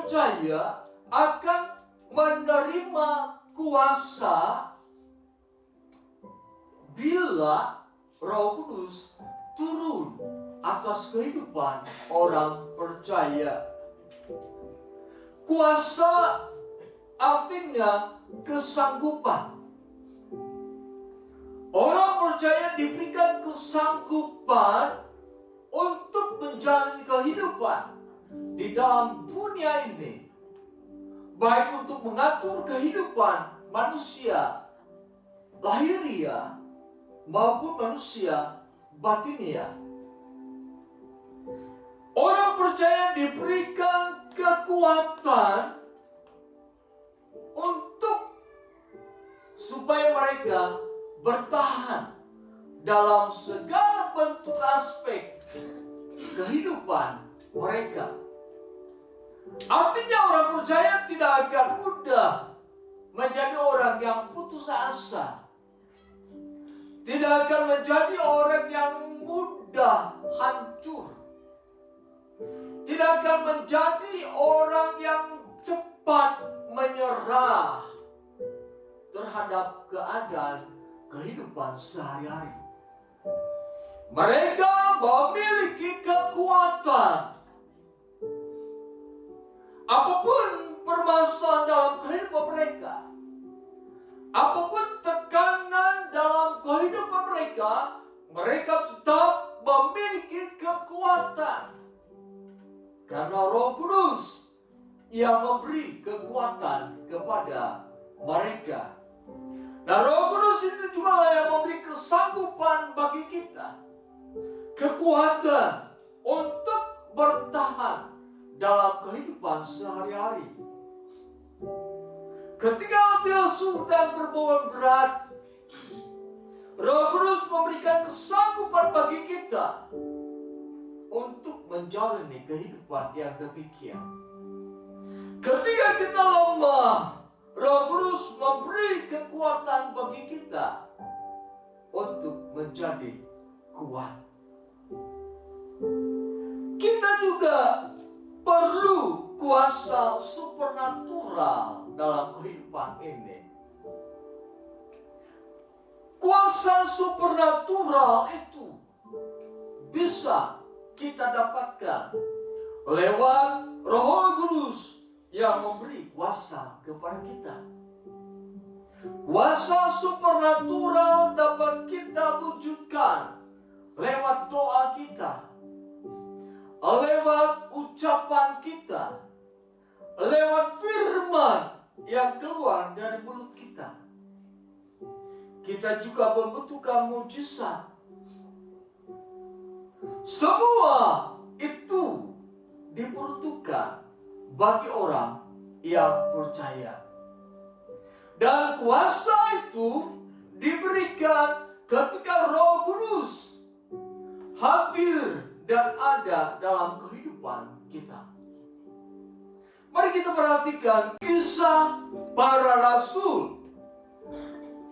percaya akan menerima kuasa bila Roh Kudus turun atas kehidupan orang percaya. Kuasa artinya kesanggupan. Orang percaya diberikan kesanggupan untuk menjalani kehidupan di dalam dunia ini, baik untuk mengatur kehidupan manusia lahiriah maupun manusia batinia. Orang percaya diberikan kekuatan untuk supaya mereka bertahan dalam segala bentuk aspek kehidupan mereka. Artinya orang percaya tidak akan mudah menjadi orang yang putus asa. Tidak akan menjadi orang yang mudah hancur. Tidak akan menjadi orang yang cepat menyerah terhadap keadaan kehidupan sehari-hari. Mereka memiliki kekuatan. Apapun permasalahan dalam kehidupan mereka, apapun tekanan dalam kehidupan mereka, mereka tetap memiliki kekuatan. Karena Roh Kudus yang memberi kekuatan kepada mereka. Nah, Roh Kudus itu juga yang memberi kesanggupan bagi kita, kekuatan untuk bertahan dalam kehidupan sehari-hari. Ketika kita sudah berbeban berat, Roh Kudus memberikan kesanggupan bagi kita untuk menjalani kehidupan yang demikian. Ketika kita lemah, Roh Kudus memberi kekuatan bagi kita untuk menjadi kuat. Kita juga perlu kuasa supernatural dalam kehidupan ini. Kuasa supernatural itu bisa kita dapatkan lewat Roh Kudus yang memberi kuasa kepada kita. Kuasa supernatural dapat kita wujudkan lewat doa kita, lewat ucapan kita, lewat firman yang keluar dari mulut kita. Kita juga membutuhkan mujizat. Semua itu diperuntukkan bagi orang yang percaya. Dan kuasa itu diberikan ketika Roh Kudus hadir dan ada dalam kehidupan kita. Mari kita perhatikan Kisah Para Rasul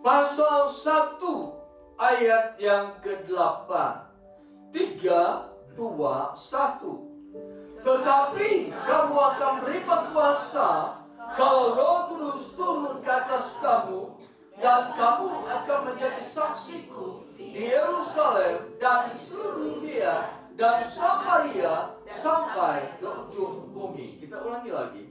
pasal 1 ayat yang ke-8. 3, 2, 1. Tetapi kamu akan menerima kuasa kalau Roh Kudus turun ke atas kamu, dan kamu akan menjadi saksiku di Yerusalem dan di seluruh Yudea dan Samaria sampai ke ujung bumi. Kita ulangi lagi.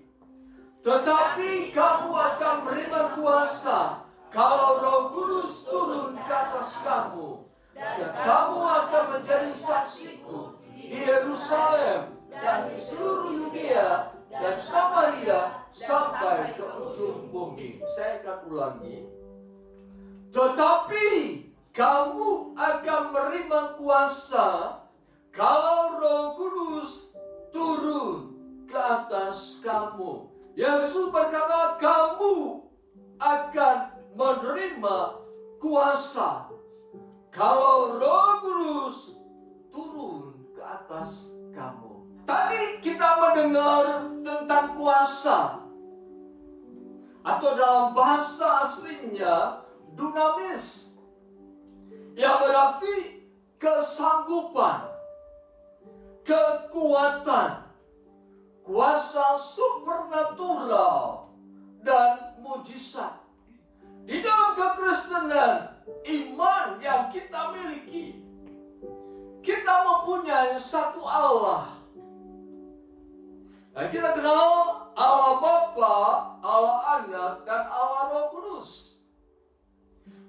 Tetapi kamu akan menerima kuasa kalau Roh Kudus turun ke atas kamu, dan kamu akan menjadi saksiku di Yerusalem dan di seluruh Yudea dan Samaria sampai ke ujung bumi. Saya akan ulangi. Tetapi kamu akan menerima kuasa kalau Roh Kudus turun ke atas kamu. Yesus berkata, kamu akan menerima kuasa kalau Roh Kudus turun ke atas kamu. Tadi kita mendengar tentang kuasa, atau dalam bahasa aslinya dunamis, yang berarti kesanggupan, kekuatan, kuasa supernatural dan mujizat. Di dalam kekristenan, iman yang kita miliki, kita mempunyai satu Allah. Dan kita kenal Allah Bapa, Allah Anak, dan Allah Roh Kudus.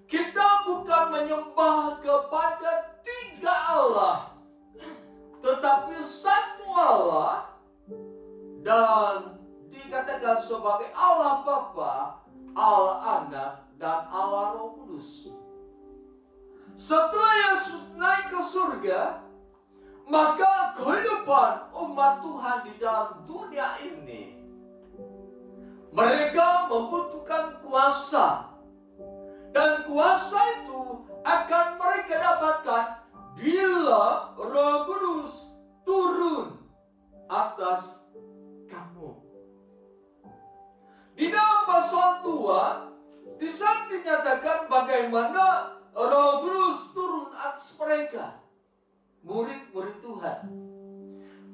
Kita bukan menyembah kepada tiga Allah, tetapi satu Allah, dan dikatakan sebagai Allah Bapa, Allah Anak, dan Allah Roh Kudus. Setelah Yesus naik ke surga, maka kehidupan umat Tuhan di dalam dunia ini, mereka membutuhkan kuasa. Dan kuasa itu akan mereka dapatkan bila Roh Kudus turun atas kamu. Di dalam pasal 2, di sana dinyatakan bagaimana Roh Kudus turun atas mereka, murid-murid Tuhan.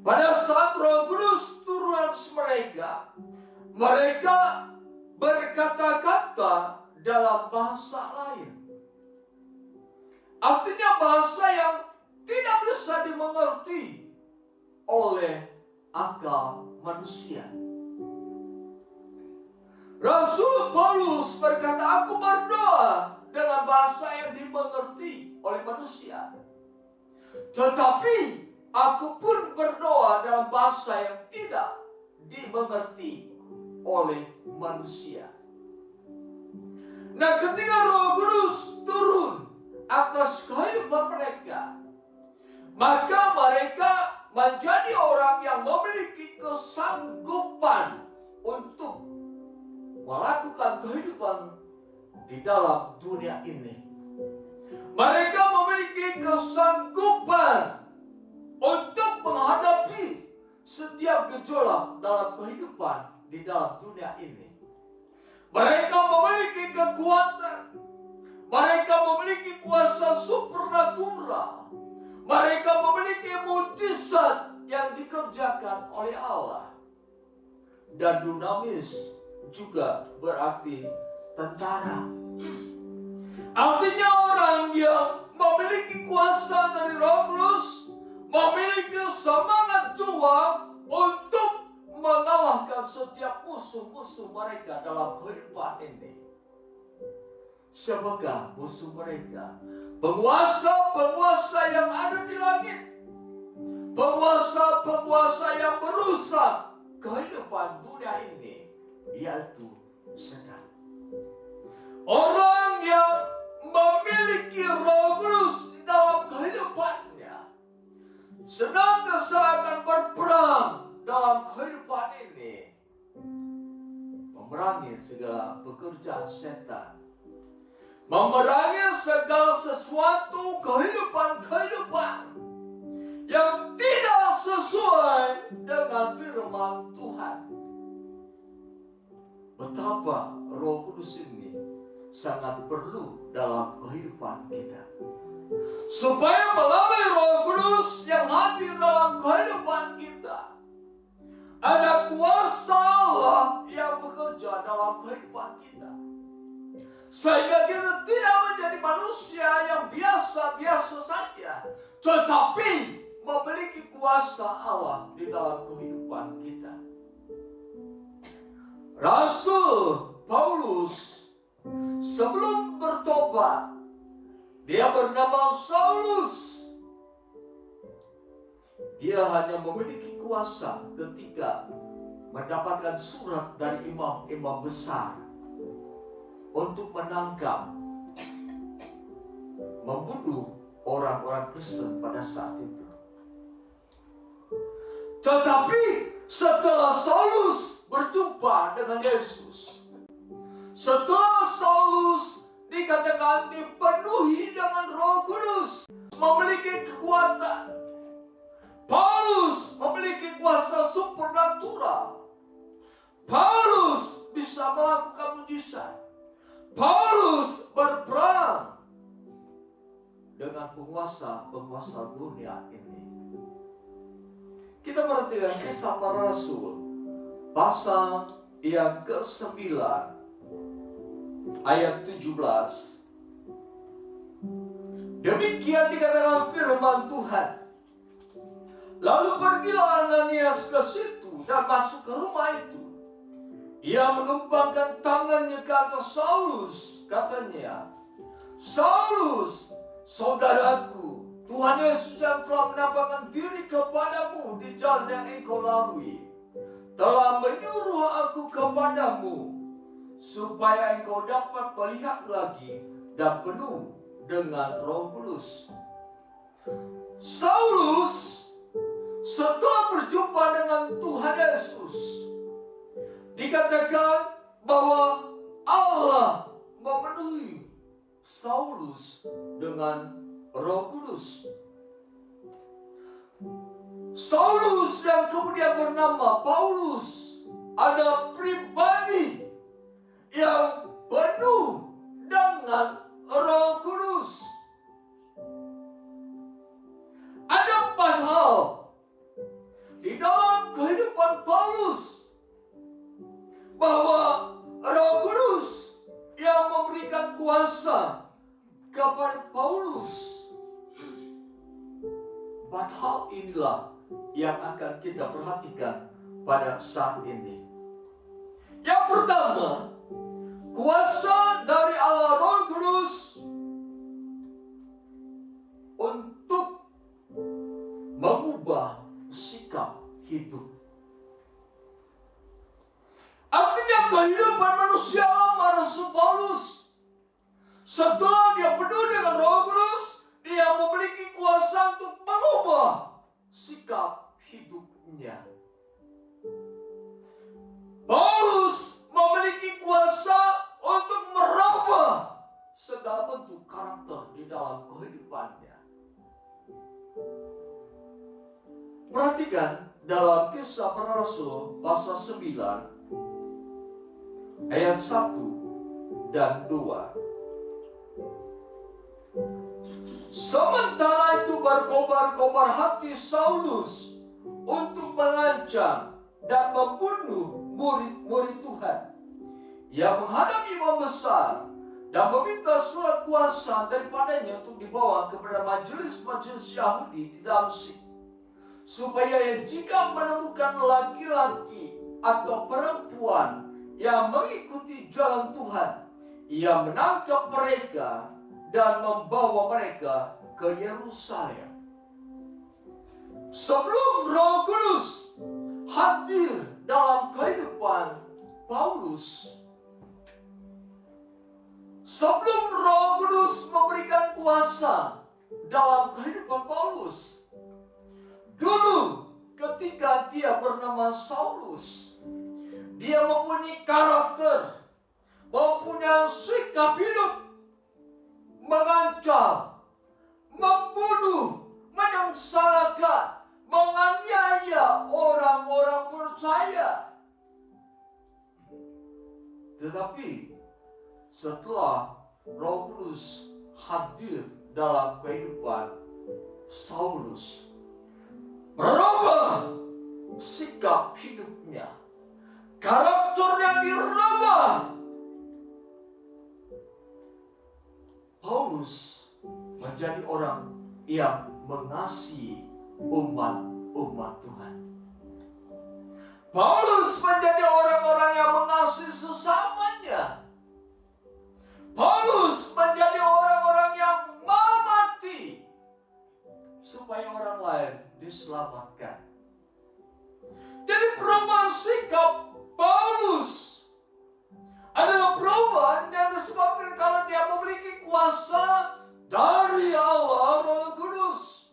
Pada saat Roh Kudus turun atas mereka, mereka berkata-kata dalam bahasa lain. Artinya bahasa yang tidak bisa dimengerti oleh akal manusia. Rasul Paulus berkata, aku berdoa dengan bahasa yang dimengerti oleh manusia. Tetapi aku pun berdoa dalam bahasa yang tidak dimengerti oleh manusia. Nah, ketika Roh Kudus turun atas kehidupan mereka, maka mereka menjadi orang yang memiliki kesanggupan untuk melakukan kehidupan di dalam dunia ini. Mereka memiliki kesanggupan untuk menghadapi setiap gejolak dalam kehidupan di dalam dunia ini. Mereka memiliki kekuatan. Mereka memiliki kuasa supernatural. Mereka memiliki mujizat yang dikerjakan oleh Allah. Dan dunamis juga berarti tentara. Artinya orang yang memiliki kuasa dari Roh Kudus memiliki semangat juang untuk mengalahkan setiap musuh-musuh mereka dalam kehidupan ini. Siapakah musuh mereka? Penguasa-penguasa yang ada di langit, penguasa-penguasa yang merusak kehidupan dunia ini, yaitu setan. Orang yang memiliki Roh Kudus di dalam kehidupannya senantiasa akan berperang dalam kehidupan ini, memerangi segala pekerjaan setan, memerangi segala sesuatu kehidupan yang tidak sesuai dengan firman Tuhan. Betapa Roh Kudus ini sangat perlu dalam kehidupan kita, supaya melalui Roh Kudus yang hadir dalam kehidupan kita, ada kuasa Allah yang bekerja dalam kehidupan kita, sehingga kita tidak menjadi manusia yang biasa-biasa saja, tetapi memiliki kuasa Allah di dalam kehidupan kita. Rasul Paulus sebelum bertobat, dia bernama Saulus. Dia hanya memiliki kuasa ketika mendapatkan surat dari imam-imam besar untuk menangkap, membunuh orang-orang Kristen pada saat itu. Tetapi setelah Saulus berjumpa dengan Yesus, setelah Saulus dikatakan dipenuhi dengan Roh Kudus, memiliki kekuatan, Paulus memiliki kuasa supernatural. Paulus bisa melakukan mujizat. Paulus berperang dengan penguasa-penguasa dunia ini. Kita perhatikan Kisah Para Rasul pasal yang ke-9 ayat 17. Demikian dikatakan firman Tuhan. Lalu pergilah Ananias ke situ dan masuk ke rumah itu. Ia menumpangkan tangannya ke atas Saulus. Katanya, Saulus, saudaraku, Tuhan Yesus yang telah menampakkan diri kepadamu di jalan yang engkau lalui, telah menyuruh aku kepadamu, supaya engkau dapat melihat lagi dan penuh dengan Roh Kudus. Saulus setelah berjumpa dengan Tuhan Yesus, dikatakan bahwa Allah memenuhi Saulus dengan Roh Kudus. Saulus yang kemudian bernama Paulus adalah pribadi yang penuh dengan Roh Kudus. Ada 4 hal di dalam kehidupan Paulus bahwa Roh Kudus yang memberikan kuasa kepada Paulus. 4 hal inilah yang akan kita perhatikan pada saat ini. Yang pertama, kuasa dari Allah Roh Kudus untuk mengubah sikap hidup. Artinya kehidupan manusia lama Rasul Paulus, setelah dia penuh dengan Roh Kudus, dia memiliki kuasa untuk mengubah sikap hidupnya. Paulus memiliki kuasa untuk merubah segala bentuk karakter di dalam kehidupannya. Perhatikan dalam Kisah Para Rasul pasal 9 ayat 1 dan 2. Sementara itu berkobar-kobar hati Saulus untuk mengancam dan membunuh murid-murid Tuhan. Ia menghadap imam besar dan meminta surat kuasa daripadanya untuk dibawa kepada majelis-majelis Yahudi di Damsyik, supaya jika menemukan laki-laki atau perempuan yang mengikuti jalan Tuhan, ia menangkap mereka dan membawa mereka ke Yerusalem. Sebelum Roh Kudus hadir dalam kehidupan Paulus, sebelum Roh Kudus memberikan kuasa dalam kehidupan Paulus, dulu ketika dia bernama Saulus, dia mempunyai karakter, mempunyai sikap hidup, mengancam, membunuh, menyengsarakan, menganiaya orang-orang percaya. Tetapi setelah Roh Kudus hadir dalam kehidupan Saulus, merubah sikap hidupnya, karakternya dirubah. Paulus menjadi orang yang mengasihi umat Tuhan. Paulus menjadi orang-orang yang mengasihi sesamanya. Paulus menjadi orang-orang yang mau mati supaya orang lain diselamatkan. Jadi perubahan sikap Paulus adalah perubahan yang disebabkan karena dia memiliki kuasa dari Allah Roh Kudus.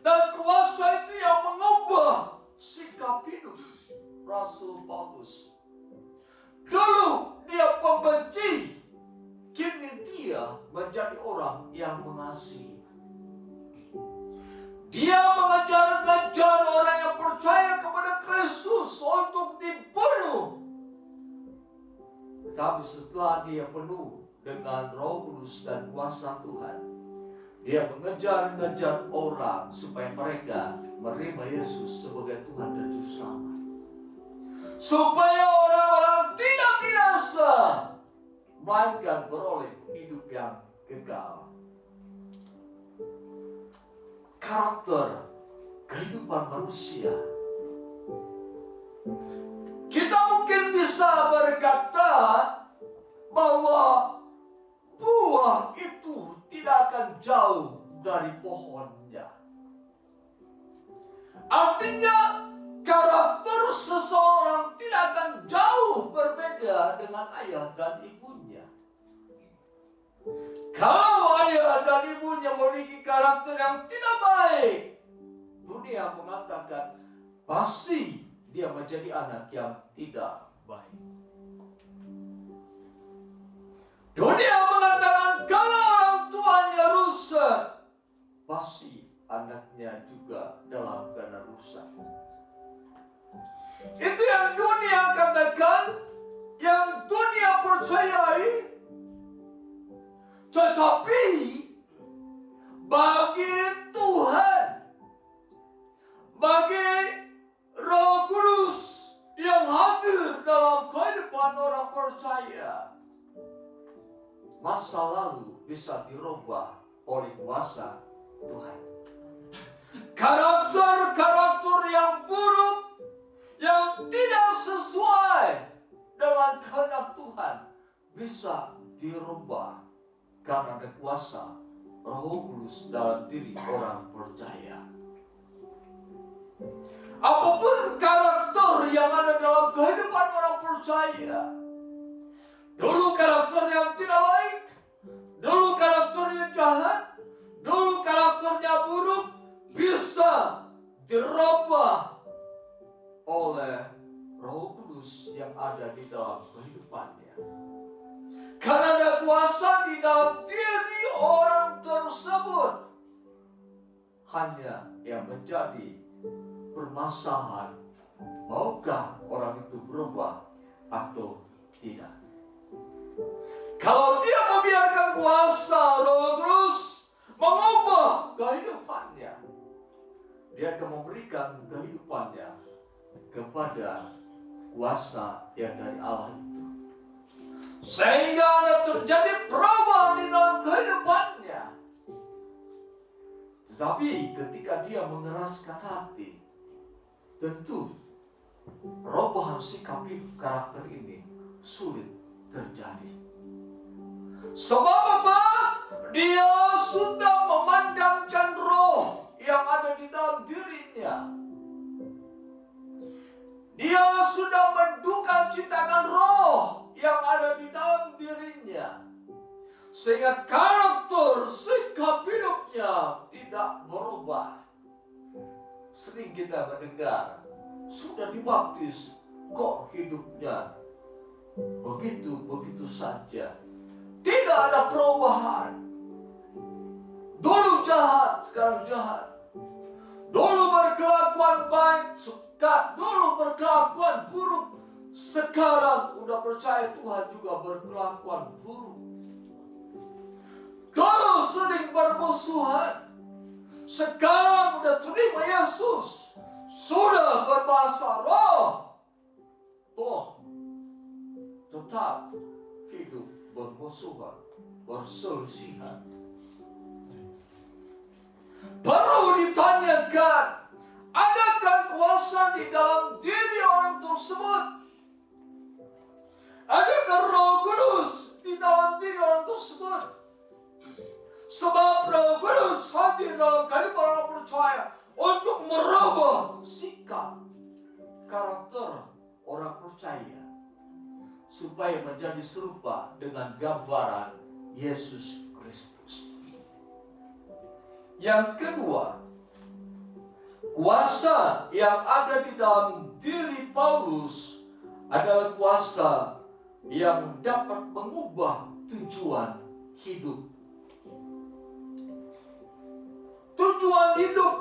Dan kuasa itu yang mengubah sikap hidup Rasul Paulus. Dulu dia pembenci, kini dia menjadi orang yang mengasihi. Dia mengejar-ngejar orang yang percaya kepada Kristus untuk dibunuh. Tapi setelah dia penuh dengan Roh Kudus dan kuasa Tuhan, Dia mengejar-ngejar orang supaya mereka menerima Yesus sebagai Tuhan dan Juru Selamat. Supaya orang-orang tidak binasa, melainkan beroleh hidup yang kekal. Karakter kehidupan manusia. Kita mungkin bisa berkata bahwa buah itu tidak akan jauh dari pohonnya. Artinya karakter seseorang tidak akan jauh berbeda dengan ayah dan ibunya. Kalau ayah dan ibunya memiliki karakter yang tidak baik, dunia mengatakan pasti dia menjadi anak yang tidak baik. Dunia mengatakan kalau orang tuanya rusak, pasti anaknya juga dalam keadaan rusak. Itu yang dunia katakan, yang dunia percayai. Tetapi bagi Tuhan, bagi Roh Kudus yang hadir dalam kehidupan orang percaya, masa lalu bisa dirubah oleh kuasa Tuhan. Karakter-karakter yang buruk, yang tidak sesuai dengan kehendak Tuhan, bisa dirubah karena ada kuasa Roh Kudus dalam diri orang percaya. Apapun karakter yang ada dalam kehidupan orang percaya, dulu karakter yang tidak baik, dulu karakternya jahat, dulu karakternya buruk, bisa dirubah oleh Roh Kudus yang ada di dalam kehidupannya. Karena ada kuasa di dalam diri orang tersebut. Hanya yang menjadi permasalahan, maukah orang itu berubah atau tidak? Kalau dia membiarkan kuasa Roh Kudus mengubah kehidupannya, dia akan memberikan kehidupannya kepada kuasa yang dari Allah itu, sehingga ada terjadi perubahan di dalam kehidupannya. Tetapi ketika dia mengeraskan hati, tentu perubahan sikap hidup karakter ini sulit terjadi. Sebab apa? Dia sudah memandangkan roh yang ada di dalam dirinya. Dia sudah menduka citakan roh yang ada di dalam dirinya, sehingga karakter sikap hidupnya tidak berubah. Sering kita mendengar, sudah dibaptis, kok hidupnya begitu saja, tidak ada perubahan. Dulu jahat, sekarang jahat. Dulu berkelakuan baik, dulu berkelakuan buruk, sekarang udah percaya Tuhan juga berkelakuan buruk. Dulu sering bermusuhan, sekarang udah terima Yesus, sudah berbahasa roh, toh tetap hidup bermusuhan, berselisihan. Perlu ditanyakan, adakah kuasa di dalam diri orang tersebut? Adakah Roh Kudus di dalam diri orang tersebut? Sebab Roh Kudus hadir dalam kehidupan orang percaya untuk merubah sikap karakter orang percaya supaya menjadi serupa dengan gambaran Yesus Kristus. Yang kedua, kuasa yang ada di dalam diri Paulus adalah kuasa yang dapat mengubah tujuan hidup. Tujuan hidup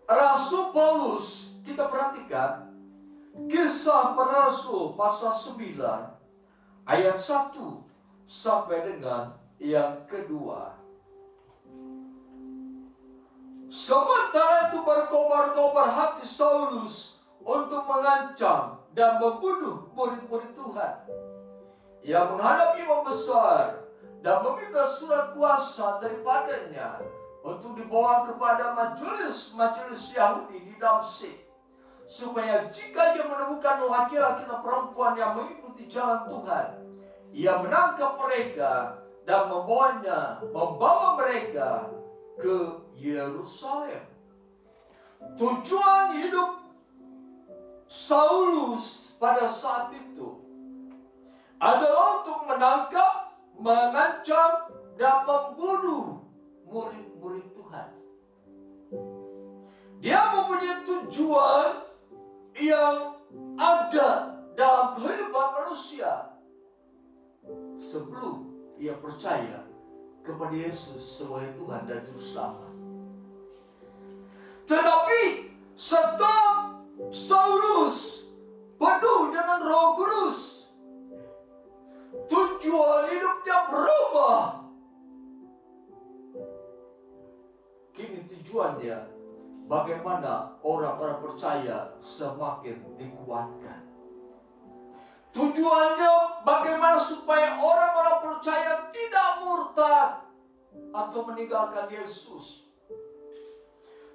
Rasul Paulus, kita perhatikan Kisah Para Rasul pasal 9 ayat 1 sampai dengan yang kedua. Sementara itu berkobar-kobar hati Saulus untuk mengancam dan membunuh murid-murid Tuhan. Ia menghadap imam besar dan meminta surat kuasa daripadanya untuk dibawa kepada majelis Yahudi di Damsyik, supaya jika ia menemukan laki-laki dan perempuan yang mengikuti jalan Tuhan, ia menangkap mereka dan membawa mereka ke Yerusalem. Tujuan hidup Saulus pada saat itu adalah untuk menangkap, mengancam, dan membunuh murid-murid Tuhan. Dia mempunyai tujuan yang ada dalam kehidupan manusia sebelum ia percaya kepada Yesus sebagai Tuhan dan Juru Selamat. Tetapi setelah Saulus penuh dengan Roh Kudus, tujuan hidupnya berubah. Kini tujuannya bagaimana orang-orang percaya semakin dikuatkan. Tujuannya bagaimana supaya orang-orang percaya tidak murtad atau meninggalkan Yesus.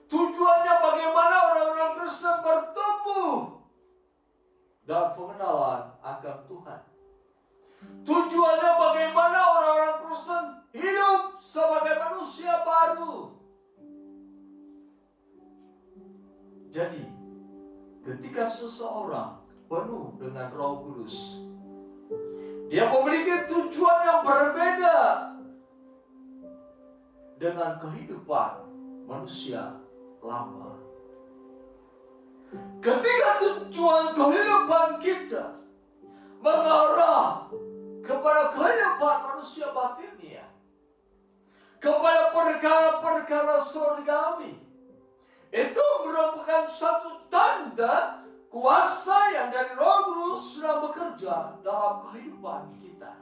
Tujuannya bagaimana orang-orang Kristen bertumbuh dalam pengenalan akan Tuhan. Tujuannya bagaimana orang-orang Kristen hidup sebagai manusia baru. Jadi, ketika seseorang penuh dengan Roh Kudus, dia memiliki tujuan yang berbeda dengan kehidupan manusia lama. Ketika tujuan kehidupan kita mengarah kepada kehidupan manusia batinnya, kepada perkara-perkara surgawi, itu merupakan satu tanda kuasa yang dari Roh Kudus sedang bekerja dalam kehidupan kita.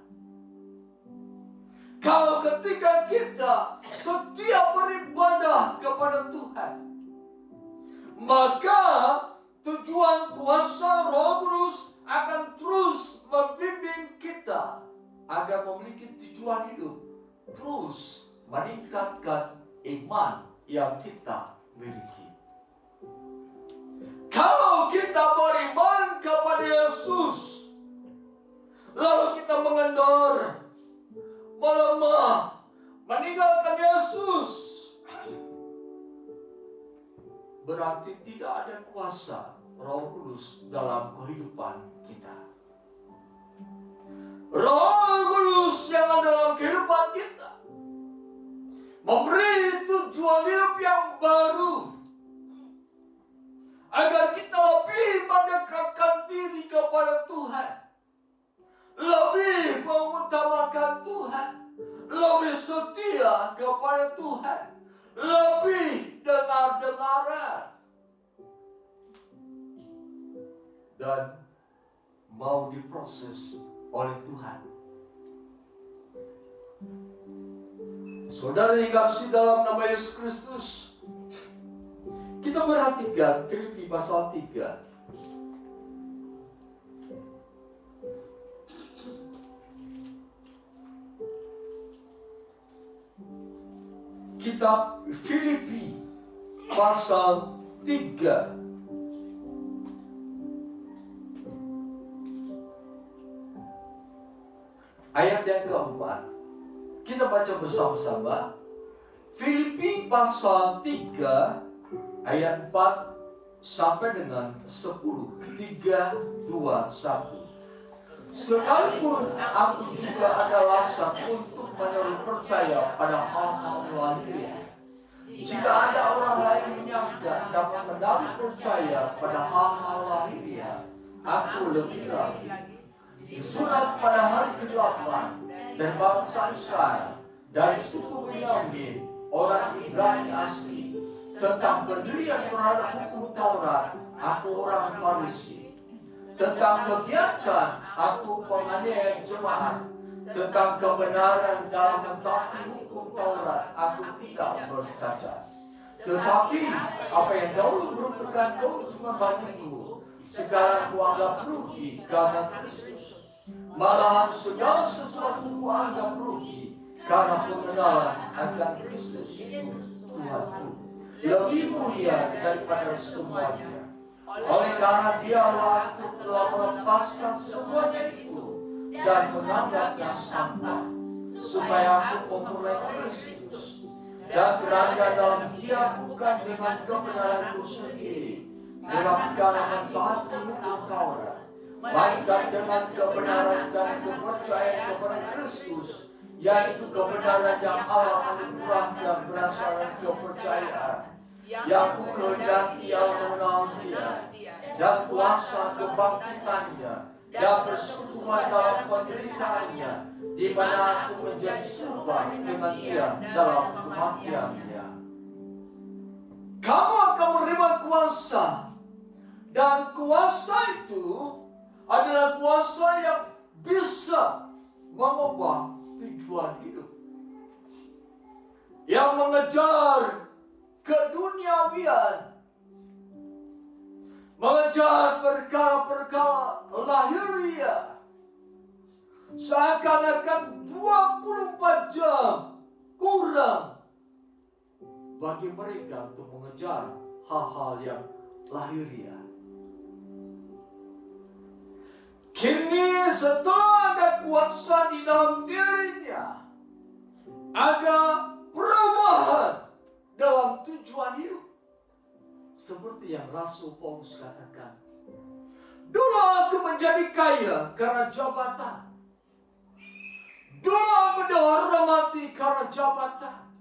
Kalau ketika kita setia beribadah kepada Tuhan, maka tujuan kuasa Roh Kudus akan terus membimbing kita agar memiliki tujuan hidup, terus meningkatkan iman yang kita miliki. Kalau kita beriman kepada Yesus, lalu kita mengendor, melemah, meninggalkan Yesus, berarti tidak ada kuasa Roh Kudus dalam kehidupan kita. Roh Kudus yang ada dalam kehidupan kita memberi tujuan hidup yang baru, agar kita lebih mendekatkan diri kepada Tuhan, lebih mengutamakan Tuhan, lebih setia kepada Tuhan, lebih dengar-dengaran, dan mau diproses oleh Tuhan. Saudara yang kasih dalam nama Yesus Kristus, kita perhatikan Filipi pasal 3. Kitab Filipi pasal 3. Ayat yang keempat. Kita baca bersama-sama. Filipi pasal 3 ayat 4 sampai dengan 10. 3, 2, 1. Sekalipun aku juga ada alasan untuk menaruh percaya pada hal-hal lahiriah, jika ada orang lain menyangka dapat menaruh percaya pada hal-hal lahiriah, aku lebih lagi. Disurat pada hari ke-8 dan bangsa Israel dan suku Benyamin, orang Ibrani asli, tentang pendirian terhadap hukum Taurat, aku orang Farisi. Tentang kegiatan, aku penganiaya jemaat. Tentang kebenaran dalam mentaati hukum Taurat, aku tidak bercacat. Tetapi apa yang dahulu merupakan keuntungan bagiku, sekarang kuanggap rugi karena Kristus. Malahan segala sesuatu kuanggap rugi karena pengenalan akan Kristus itu Tuhanku lebih mulia daripada semuanya. Oleh karena Dialah aku telah melepaskan semuanya itu dan menganggapnya sampah, supaya aku memperoleh Kristus dan berada dalam Dia bukan dengan kebenaranku sendiri, tetapi karena mentaati hukum Taurat, melainkan dengan kebenaran dan kepercayaan kepada Kristus, yaitu kebenaran yang Allah anugerahkan berdasarkan kepercayaan yang ku kehendaki Allah mengenal Dia dan kuasa kebangkitannya dan bersekutuan dalam penderitaannya, di mana aku menjadi serupa dengan Dia dalam kematiannya. Kamu akan menerima kuasa, dan kuasa itu adalah kuasa yang bisa mengubah tujuan hidup, yang mengejar keduniawian, mengejar perkara-perkara lahiriah, seakan-akan 24 jam kurang bagi mereka untuk mengejar hal-hal yang lahiriah. Kini setelah ada kuasa di dalam dirinya, ada perubahan dalam tujuan hidup. Seperti yang Rasul Paulus katakan, dulu aku menjadi kaya karena jabatan. Dulu aku dihormati karena jabatan.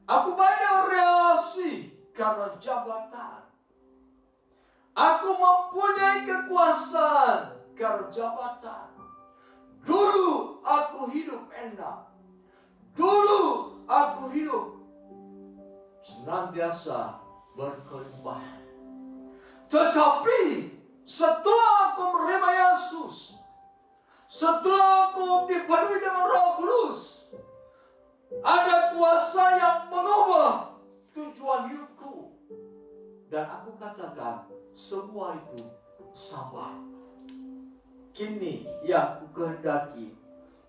Aku banyak relasi karena jabatan. Aku mempunyai kekuasaan karena jabatan. Dulu aku hidup enak. Dulu aku hidup senantiasa berkelimpahan. Tetapi setelah aku menerima Yesus, setelah aku dipenuhi dengan Roh Kudus, ada kuasa yang mengubah tujuan hidupku. Dan aku katakan, semua itu sama. Kini yang ku kehendaki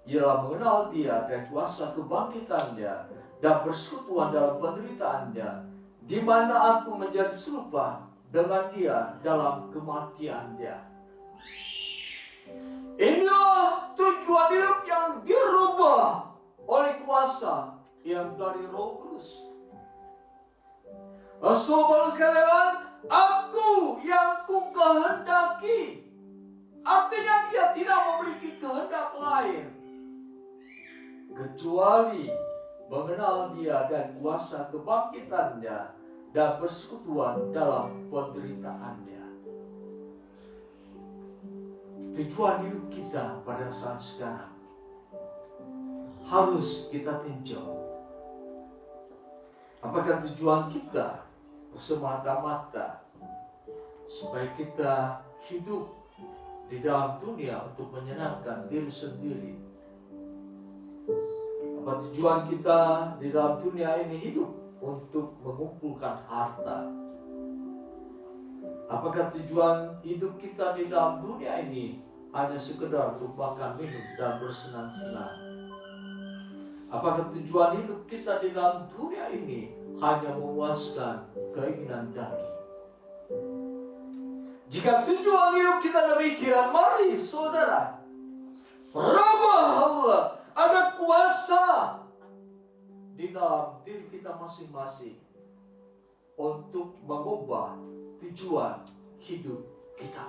ialah mengenal Dia dan kuasa kebangkitannya dan persekutuan dalam penderitaannya, di mana aku menjadi serupa dengan Dia dalam kematiannya. Inilah tujuan hidup yang dirubah oleh kuasa yang dari Roh Kudus. Rasul Paulus katakan, aku yang ku kehendaki. Artinya dia tidak memiliki kehendak lain kecuali mengenal Dia dan kuasa kebangkitannya dan persekutuan dalam penderitaannya. Tujuan hidup kita pada saat sekarang harus kita tinjau. Apakah tujuan kita semata-mata supaya kita hidup di dalam dunia untuk menyenangkan diri sendiri? Apa tujuan kita di dalam dunia ini hidup untuk mengumpulkan harta? Apakah tujuan hidup kita di dalam dunia ini hanya sekedar untuk makan, minum, dan bersenang-senang? Apakah tujuan hidup kita di dalam dunia ini hanya memuaskan keinginan daging? Jika tujuan hidup kita demikian, mari saudara, Rabbah Allah, ada kuasa di dalam diri kita masing-masing untuk mengubah tujuan hidup kita,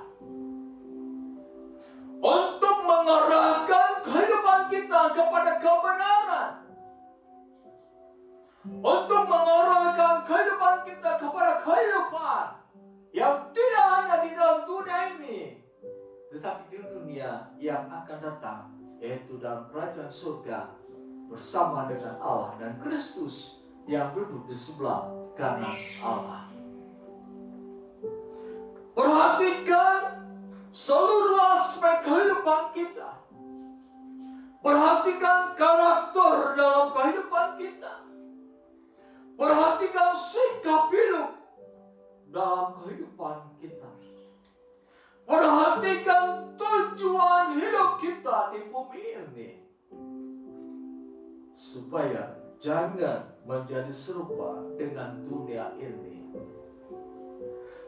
untuk mengarahkan kehidupan kita kepada kebenaran, untuk mengarahkan kehidupan kita kepada kehidupan yang tidak hanya di dalam dunia ini, tetapi di dunia yang akan datang, yaitu dalam kerajaan surga bersama dengan Allah dan Kristus yang duduk di sebelah kanan Allah. Perhatikan seluruh aspek kehidupan kita. Perhatikan karakter dalam kehidupan kita. Perhatikan sikap hidup dalam kehidupan kita. Perhatikan tujuan hidup kita di bumi ini. Supaya jangan menjadi serupa dengan dunia ini.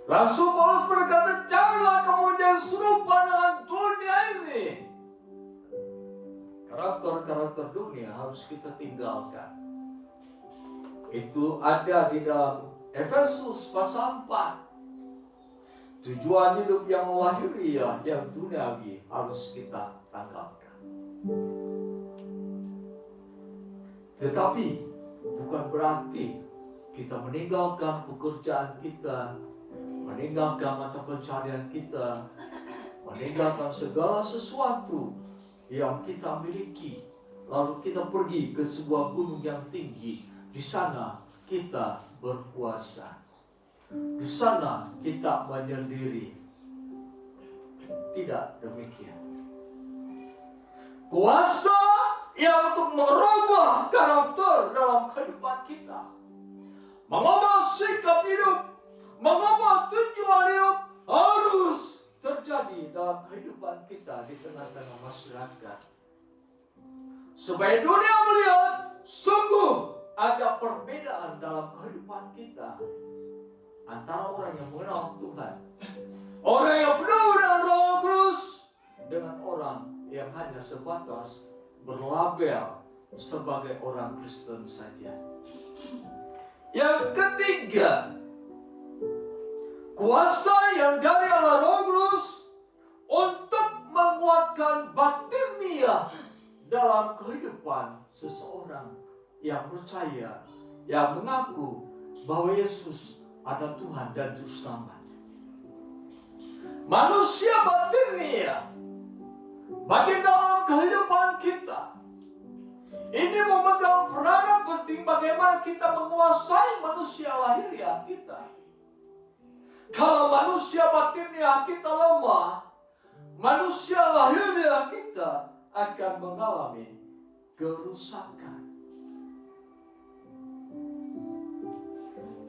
Rasul Paulus berkata, janganlah kamu menjadi serupa dengan dunia ini. Karakter-karakter dunia harus kita tinggalkan. Itu ada di dalam Efesus pasal 4. Tujuan hidup yang lahiriah, yang duniawi harus kita tanggalkan. Tetapi bukan berarti kita meninggalkan pekerjaan kita, meninggalkan mata pencaharian kita, meninggalkan segala sesuatu yang kita miliki, lalu kita pergi ke sebuah gunung yang tinggi. Di sana kita berpuasa. Di sana kita menyendiri. Tidak demikian. Kuasa yang untuk merubah karakter dalam kehidupan kita, mengubah sikap hidup, mengubah tujuan hidup harus terjadi dalam kehidupan kita di tengah-tengah masyarakat. Supaya dunia melihat sungguh ada perbedaan dalam kehidupan kita antara orang yang mengenal Tuhan, orang yang penuh dengan Roh Kudus, dengan orang yang hanya sebatas berlabel sebagai orang Kristen saja. Yang ketiga, kuasa yang dari Allah Roh Kudus untuk menguatkan batinia dalam kehidupan seseorang yang percaya, yang mengaku bahwa Yesus ada Tuhan dan Juru Selamat. Manusia batinia bagian dalam kehidupan kita ini memegang peranan penting bagaimana kita menguasai manusia lahiriah kita. Kalau manusia batinia kita lemah, manusia lahiriah kita akan mengalami kerusakan.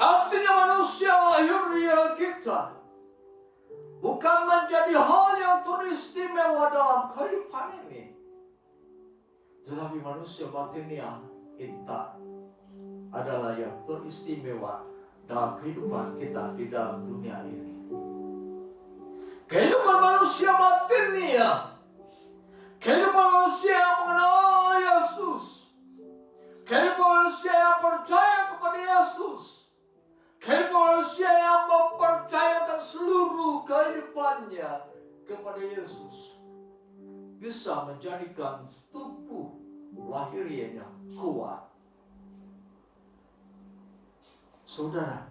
Artinya manusia lahiriah kita bukan menjadi hal yang teristimewa dalam kehidupan ini, tetapi manusia batinia kita adalah yang teristimewa dalam kehidupan kita di dalam dunia ini. Kehidupan manusia batinia, kehidupan manusia yang mengenal Yesus, kehidupan manusia yang percaya kepada Yesus, kehidupan manusia yang mempercayakan seluruh kehidupannya kepada Yesus, bisa menjadikan tubuh lahiriahnya kuat. Saudara,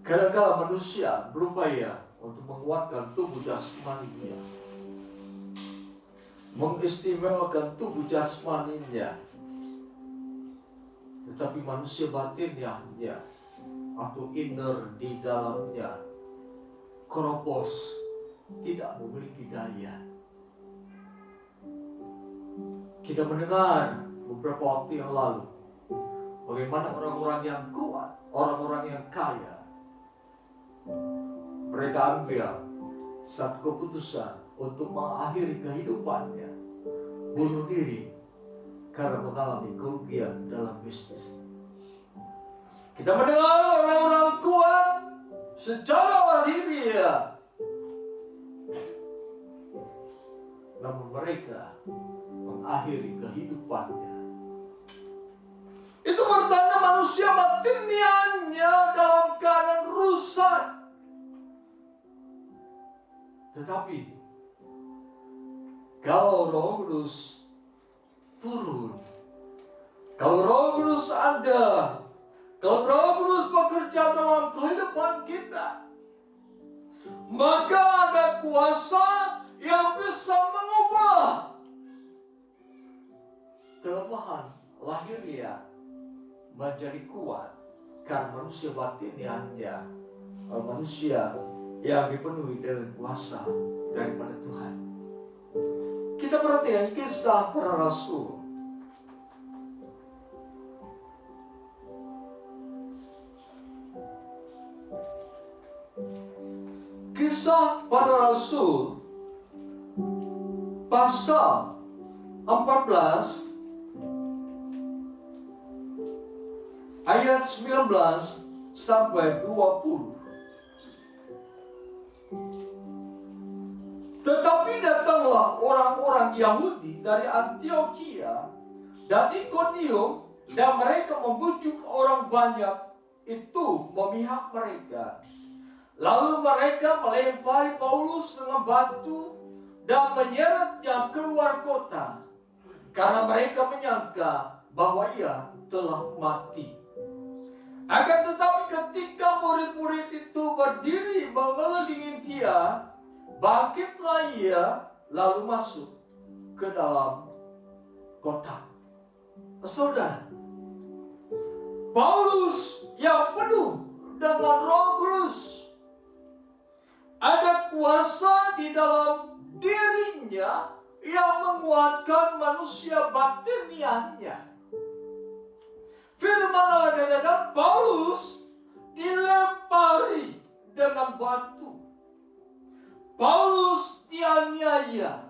kadang-kala manusia berupaya untuk menguatkan tubuh jasmaninya, mengistimewakan tubuh jasmaninya, tetapi manusia batinnya atau inner di dalamnya keropos, tidak memiliki daya. Kita mendengar beberapa waktu yang lalu bagaimana orang-orang yang kuat, orang-orang yang kaya, mereka ambil satu keputusan untuk mengakhiri kehidupannya, bunuh diri karena mengalami kerugian dalam bisnis. Kita mendengar orang-orang kuat secara lahiriah, namun mereka mengakhiri kehidupannya. Itu bertanda manusia batiniannya dalam keadaan rusak. Tetapi kalau Roh Kudus turun, kalau Roh Kudus ada, kalau Roh Kudus bekerja dalam kehidupan kita, maka ada kuasa yang bisa mengubah kelemahan lahiriah menjadi kuat, karena manusia batiniannya manusia yang dipenuhi dengan kuasa daripada Tuhan. Kita perhatikan kisah para rasul. Kisah Para Rasul pasal 14 ayat 19 sampai 20. Tetapi datanglah orang-orang Yahudi dari Antiokhia dan Ikonium, dan mereka membujuk orang banyak itu memihak mereka. Lalu mereka melempari Paulus dengan batu dan menyeretnya keluar kota, karena mereka menyangka bahwa ia telah mati. Akan tetapi ketika murid-murid itu berdiri mengelilingi dia, bangkitlah ia lalu masuk ke dalam kota. Saudara, Paulus yang penuh dengan Roh Kudus, ada kuasa di dalam dirinya yang menguatkan manusia batiniahnya. Firman Allah katakan Paulus dilempari dengan batu, Paulus dianiaya,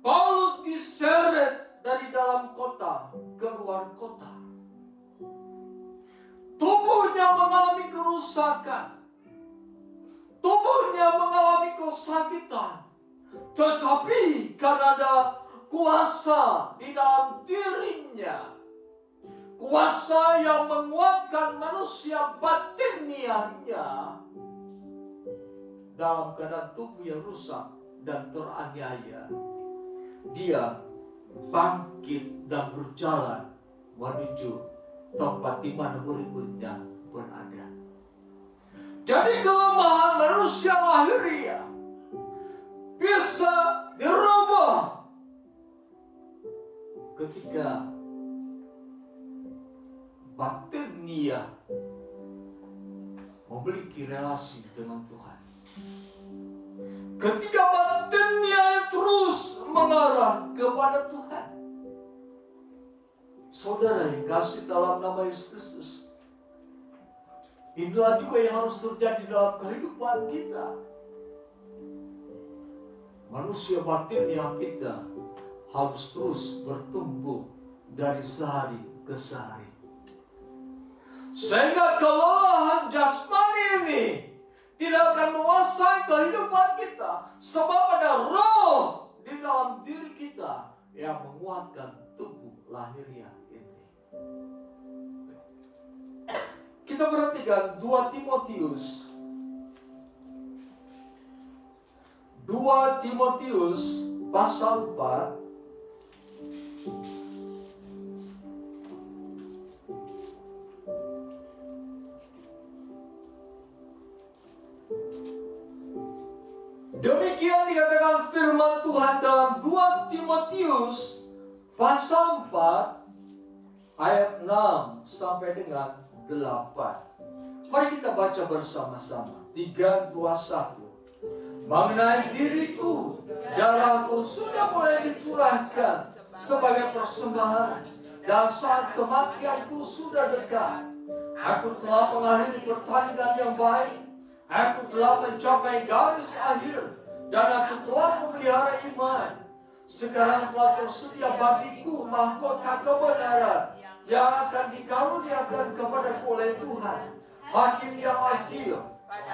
Paulus diseret dari dalam kota keluar kota. Tubuhnya mengalami kerusakan, tubuhnya mengalami kesakitan, tetapi karena ada kuasa di dalam dirinya, kuasa yang menguatkan manusia batiniahnya, dalam keadaan tubuh yang rusak dan teraniaya, dia bangkit dan berjalan menuju tempat di mana murid-muridnya berada. Jadi kelemahan manusia lahiriah bisa dirubah ketika batinia memiliki relasi dengan Tuhan. Ketika batinnya terus mengarah kepada Tuhan. Saudara yang kasih dalam nama Yesus Kristus, inilah juga yang harus terjadi dalam kehidupan kita. Manusia batinnya kita harus terus bertumbuh dari sehari ke sehari, sehingga kelelahan jasmani ini tidak akan menguasai kehidupan kita, sebab ada roh di dalam diri kita yang menguatkan tubuh lahiriah ini. Kita perhatikan 2 Timotius 2 Timotius pasal 4 Demikian dikatakan firman Tuhan dalam 2 Timotius pasal 4 ayat 6 sampai dengan 8. Mari kita baca bersama-sama. 3, 2, 1. Mengenai diriku, darahku sudah mulai dicurahkan sebagai persembahan, dan saat kematianku sudah dekat. Aku telah mengakhiri pertandingan yang baik, aku telah mencapai garis akhir, dan aku telah memelihara iman. Sekarang telah tersedia bagiku mahkota kebenaran yang akan dikaruniakan kepadaku oleh Tuhan, Hakim yang adil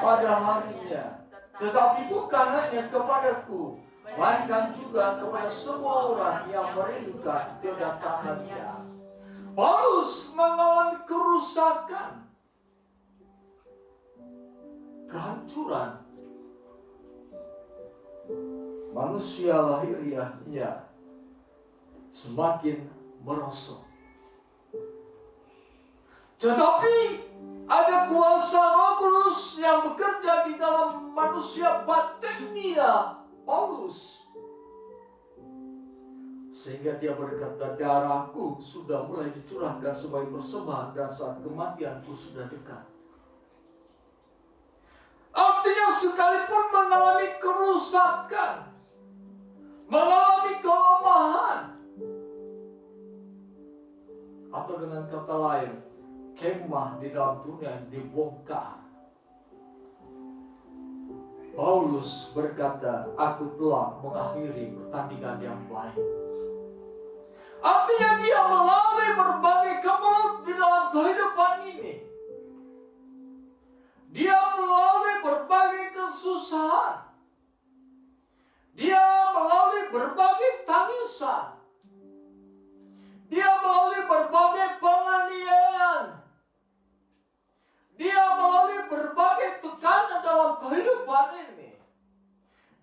pada harinya. Tetapi bukan hanya kepadaku, melainkan juga kepada semua orang yang merindukan kedatangannya. Paulus mengalami kerusakan, kehancuran manusia lahiriahnya semakin merosot. Tetapi ada kuasa Roh Kudus yang bekerja di dalam manusia batinia Paulus, sehingga dia berkata, darahku sudah mulai dicurahkan sebagai persembahan, dan saat kematianku sudah dekat. Artinya sekalipun mengalami kerusakan, mengalami kelemahan, atau dengan kata lain, kemah di dalam dunia dibongkar, Paulus berkata, aku telah mengakhiri pertandingan yang baik. Artinya dia melalui berbagai kemelut di dalam kehidupan ini. Dia melalui berbagai kesusahan. Dia melalui berbagai tangisan. Dia melalui berbagai penganiayaan. Dia melalui berbagai tekanan dalam kehidupan ini.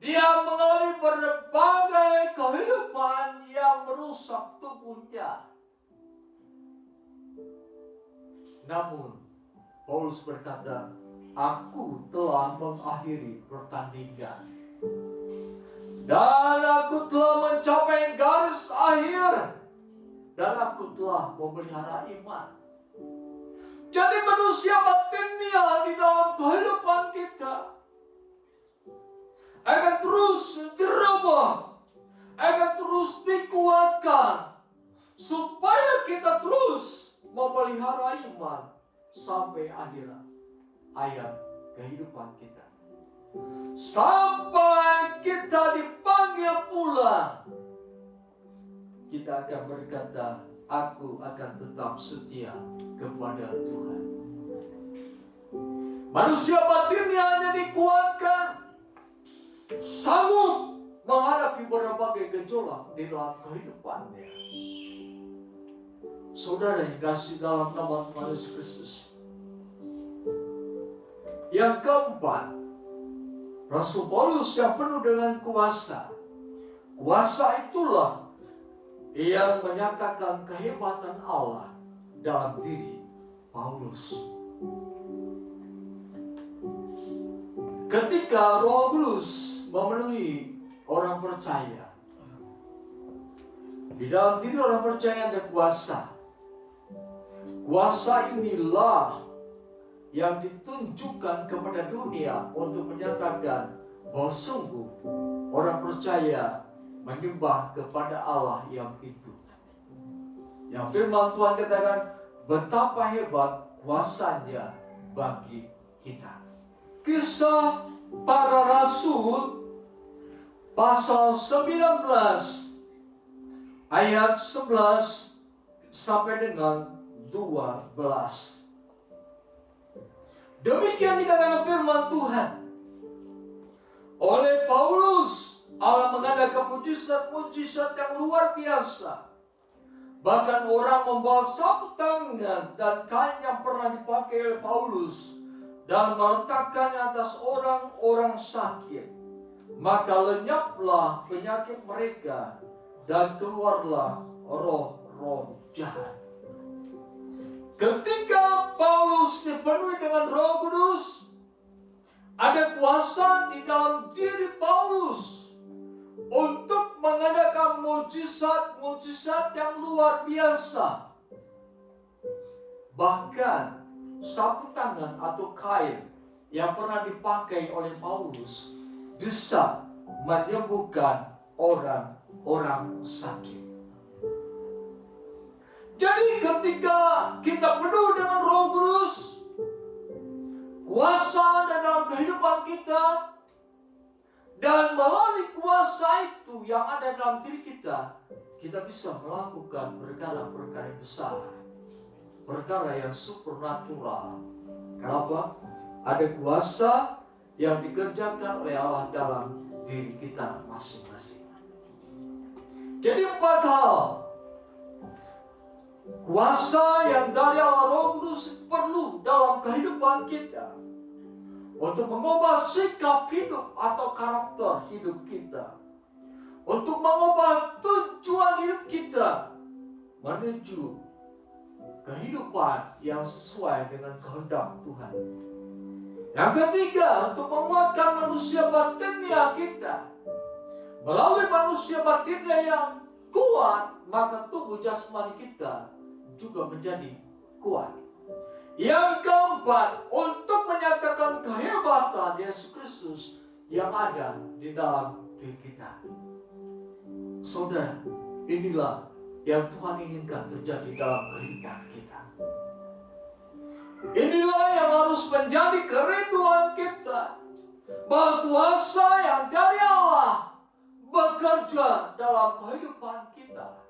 Dia mengalami berbagai kehidupan yang merusak tubuhnya. Namun, Paulus berkata, aku telah mengakhiri pertandingan. Dan aku telah mencapai garis akhir. Dan aku telah memelihara iman. Jadi manusia batinnya di dalam kehidupan kita akan terus dirubah, akan terus dikuatkan, supaya kita terus memelihara iman sampai akhir hayat kehidupan kita. Sampai kita dipanggil pulang, kita akan berkata, aku akan tetap setia kepada Tuhan. Manusia batinnya hanya dikuatkan, sanggup menghadapi berbagai gejolak di dalam kehidupannya. Saudara yang kasih dalam nama Tuhan Yesus Kristus. Yang keempat, Rasul Paulus yang penuh dengan kuasa. Kuasa itulah yang menyatakan kehebatan Allah dalam diri Paulus. Ketika Roh Kudus memenuhi orang percaya, di dalam diri orang percaya ada kuasa. Kuasa inilah yang ditunjukkan kepada dunia untuk menyatakan bahwa sungguh orang percaya menyembah kepada Allah yang itu. Yang firman Tuhan katakan, betapa hebat kuasanya bagi kita. Kisah Para Rasul pasal 19 ayat 11 sampai dengan 12. Demikian dikatakan firman Tuhan. Oleh Paulus, Allah mengadakan mujizat-mujizat yang luar biasa. Bahkan orang membawa sapu tangan dan kain yang pernah dipakai oleh Paulus dan meletakkannya atas orang-orang sakit. Maka lenyaplah penyakit mereka dan keluarlah roh-roh jahat. Ketika Paulus dipenuhi dengan Roh Kudus, ada kuasa di dalam diri Paulus untuk mengadakan mujizat-mujizat yang luar biasa. Bahkan sapu tangan atau kain yang pernah dipakai oleh Paulus bisa menyembuhkan orang-orang sakit. Jadi ketika kita penuh dengan Roh Kudus, kuasa dalam kehidupan kita, dan melalui kuasa itu yang ada dalam diri kita, kita bisa melakukan perkara-perkara yang besar, perkara yang supernatural. Kenapa? Ada kuasa yang dikerjakan oleh Allah dalam diri kita masing-masing. Jadi 4 hal kuasa yang dari Allah Roh Kudus perlu dalam kehidupan kita untuk mengubah sikap hidup atau karakter hidup kita, untuk mengubah tujuan hidup kita menuju kehidupan yang sesuai dengan kehendak Tuhan. Yang ketiga, untuk menguatkan manusia batinnya kita. Melalui manusia batinnya yang kuat, maka tubuh jasmani kita juga menjadi kuat. Yang keempat, untuk menyatakan kehebatan Yesus Kristus yang ada di dalam diri kita. Saudara, inilah yang Tuhan inginkan terjadi dalam kehidupan kita. Inilah yang harus menjadi kerinduan kita. bahwa kuasa yang dari Allah bekerja dalam kehidupan kita,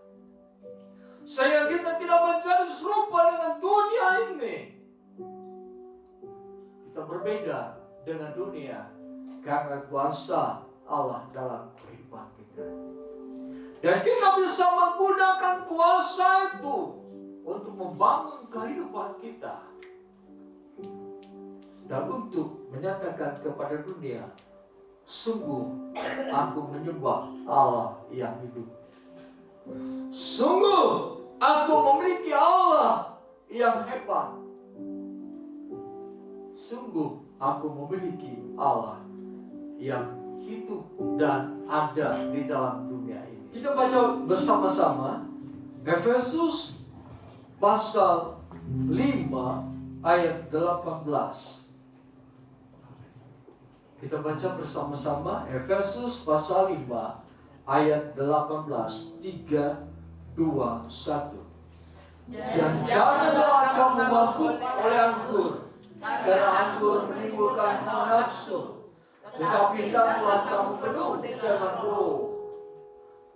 sehingga kita tidak menjadi serupa dengan dunia ini. Kita berbeda dengan dunia karena kuasa Allah dalam kehidupan kita. Dan kita bisa menggunakan kuasa itu untuk membangun kehidupan kita. Dan untuk menyatakan kepada dunia, sungguh aku menyembah Allah yang hidup. Sungguh aku memiliki Allah yang hebat. Sungguh aku memiliki Allah yang hidup dan ada di dalam dunia ini. Kita baca bersama-sama Efesus pasal 5 ayat 18. Kita baca bersama-sama Efesus pasal 5 ayat 18. 3, 2, 1. Dan janganlah kamu mabuk oleh anggur, karena anggur menimbulkan nafsu, tetapi hendaklah kamu penuh dengan roh.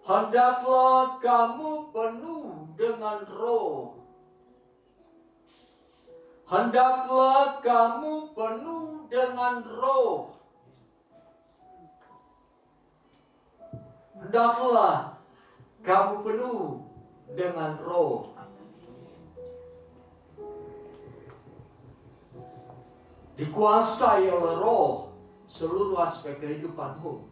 Hendaklah kamu penuh dengan roh. Hendaklah kamu penuh dengan roh. Hendaklah kamu penuh dengan roh. Dikuasai oleh roh seluruh aspek kehidupanmu,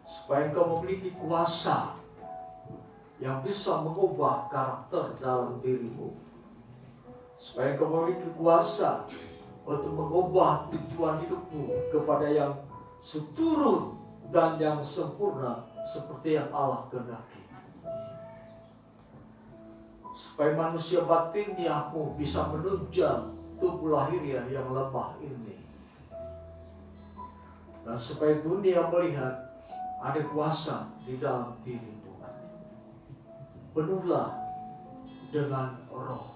supaya engkau memiliki kuasa yang bisa mengubah karakter dalam dirimu, supaya engkau memiliki kuasa untuk mengubah tujuan hidupmu kepada yang seturut dan yang sempurna seperti yang Allah kehendaki, supaya manusia batiniahmu bisa menunjang tubuh lahiriah yang lemah ini, dan supaya dunia melihat ada kuasa di dalam dirimu. Penuhlah dengan roh.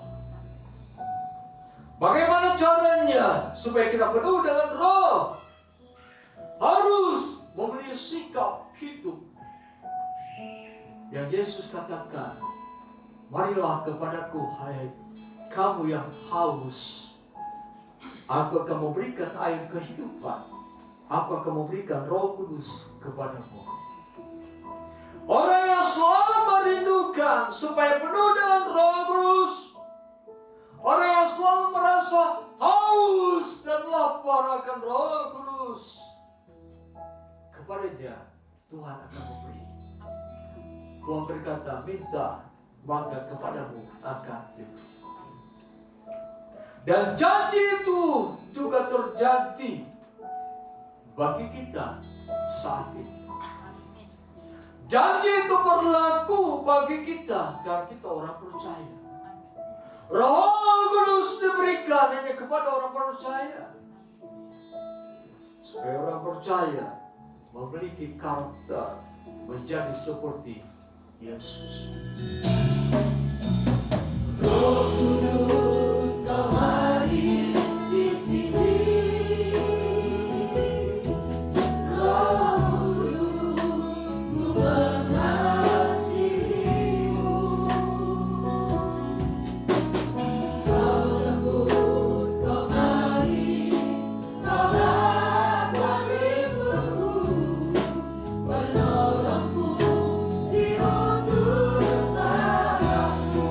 Bagaimana caranya supaya kita penuh dengan roh? Harus memiliki sikap hidup yang Yesus katakan, marilah kepadaku hai kamu yang haus, aku akan memberikan air kehidupan, aku akan memberikan Roh Kudus kepadamu. Orang yang selalu merindukan supaya penuh dengan Roh Kudus, orang yang selalu merasa haus dan lapar akan Roh Kudus, kepadanya Tuhan akan memberi. Tuhan berkata, minta maka kepadamu akan diberi. Dan janji itu juga terjadi bagi kita saat ini. Janji itu berlaku bagi kita karena kita orang percaya. Roh Kudus diberikan hanya kepada orang percaya, supaya orang percaya memiliki karakter menjadi seperti Yesus. Roh Kudus, Kau hadir di sini. Roh Kudus, Ku mengasihimu. Kau lembut, Kau manis, Kau lapang rinduku, penolongku diutus tanganmu.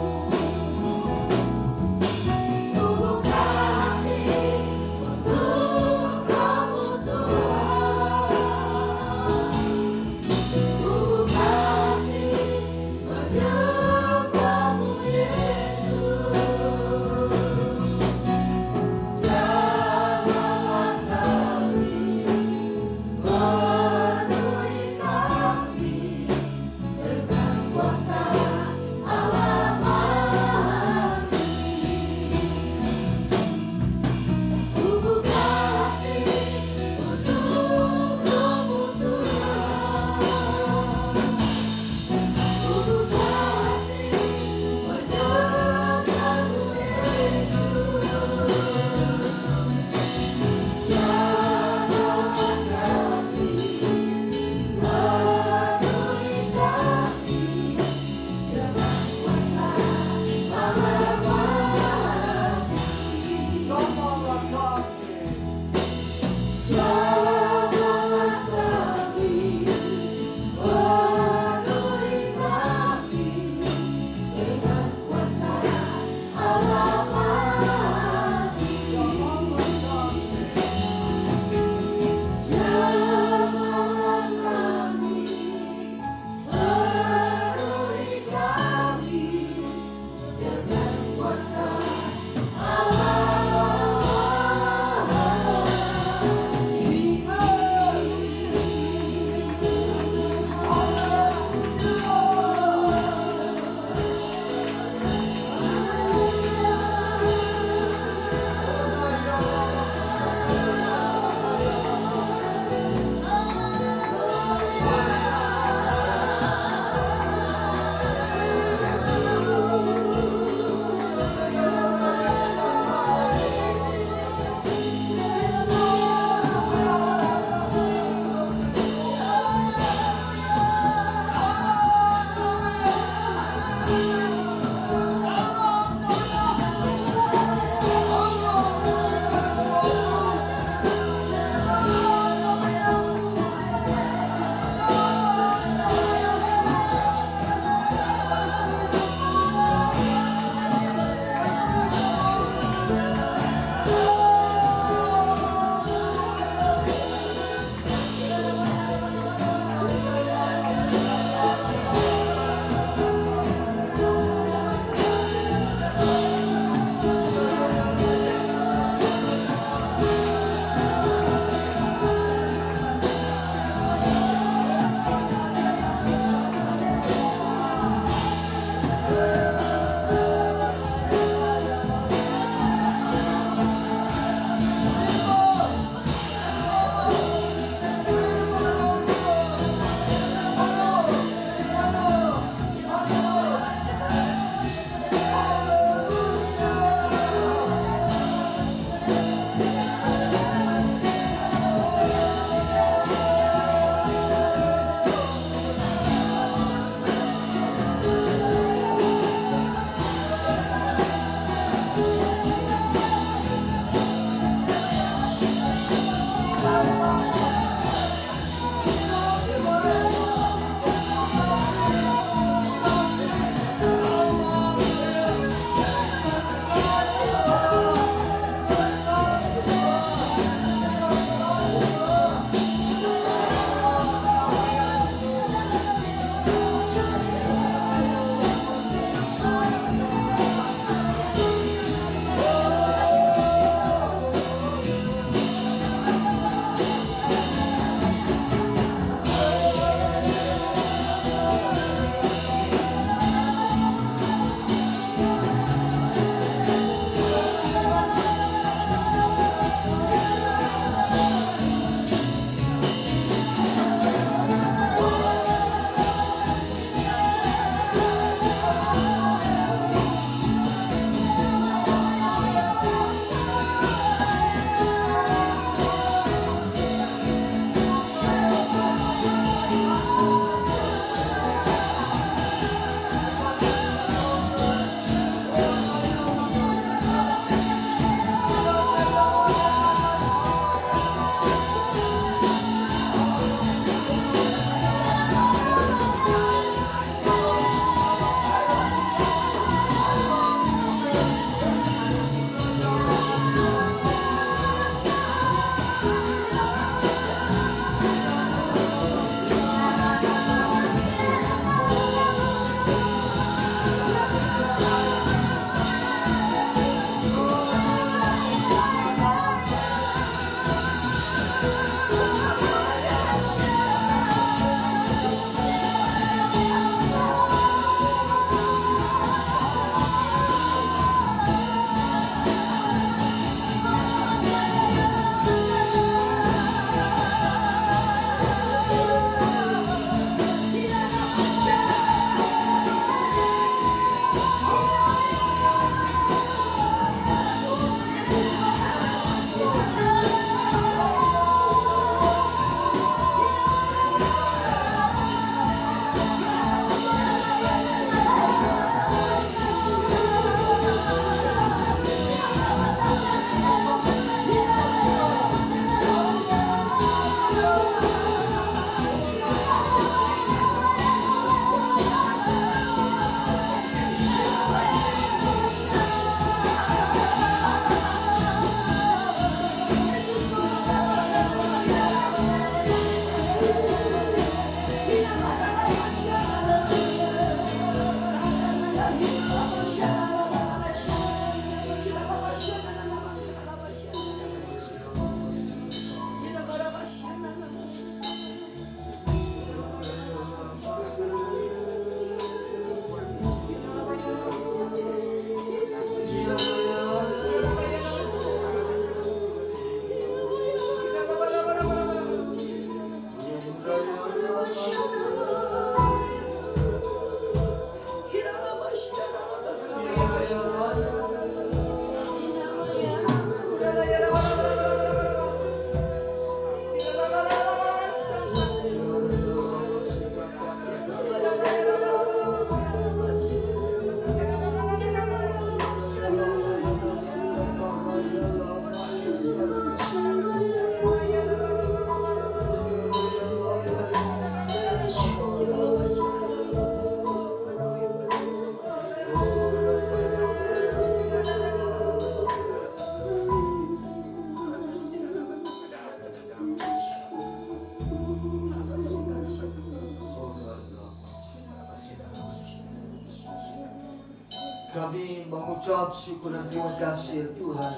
Kami mengucap syukur dan terima kasih Tuhan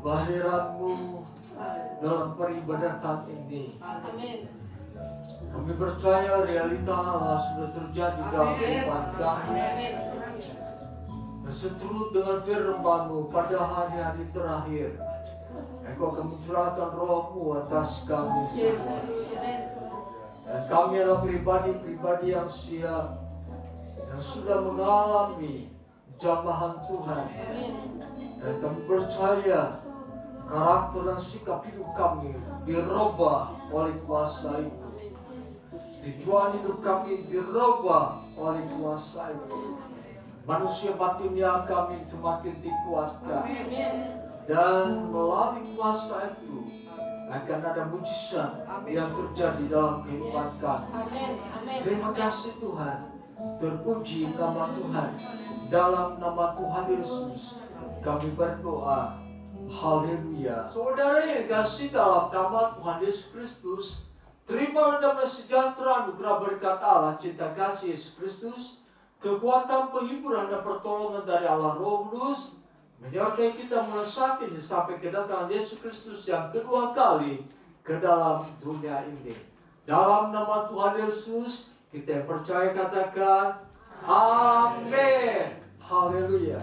kehadiran-Mu dalam peribadatan ini. Amin. Kami percaya realita Allah sudah terjadi dalam kehidupan kami. Dan seturut dengan firman-Mu pada hari-hari terakhir, Engkau akan mencurahkan Roh-Mu atas kami semua. Dan kami adalah pribadi-pribadi yang siap, yang sudah mengalami jamahan Tuhan. Dan kami percaya karakter dan sikap hidup kami dirubah oleh kuasa itu. Tujuan hidup kami dirubah oleh kuasa itu. Manusia batinnya kami semakin dikuatkan. Dan melalui kuasa itu akan ada mujizat yang terjadi dalam kehidupan kami. Terima kasih Tuhan. Terpuji nama Tuhan. Dalam nama Tuhan Yesus kami berdoa. Haleluya. Saudara yang kasih dalam nama Tuhan Yesus Kristus, terima damai sejahtera anugerah berkat Allah, cinta kasih Yesus Kristus, kekuatan penghiburan dan pertolongan dari Allah Roh Kudus menyertai kita mulai saat ini sampai kedatangan Yesus Kristus yang kedua kali ke dalam dunia ini. Dalam nama Tuhan Yesus kita percaya, katakan amin. Haleluya.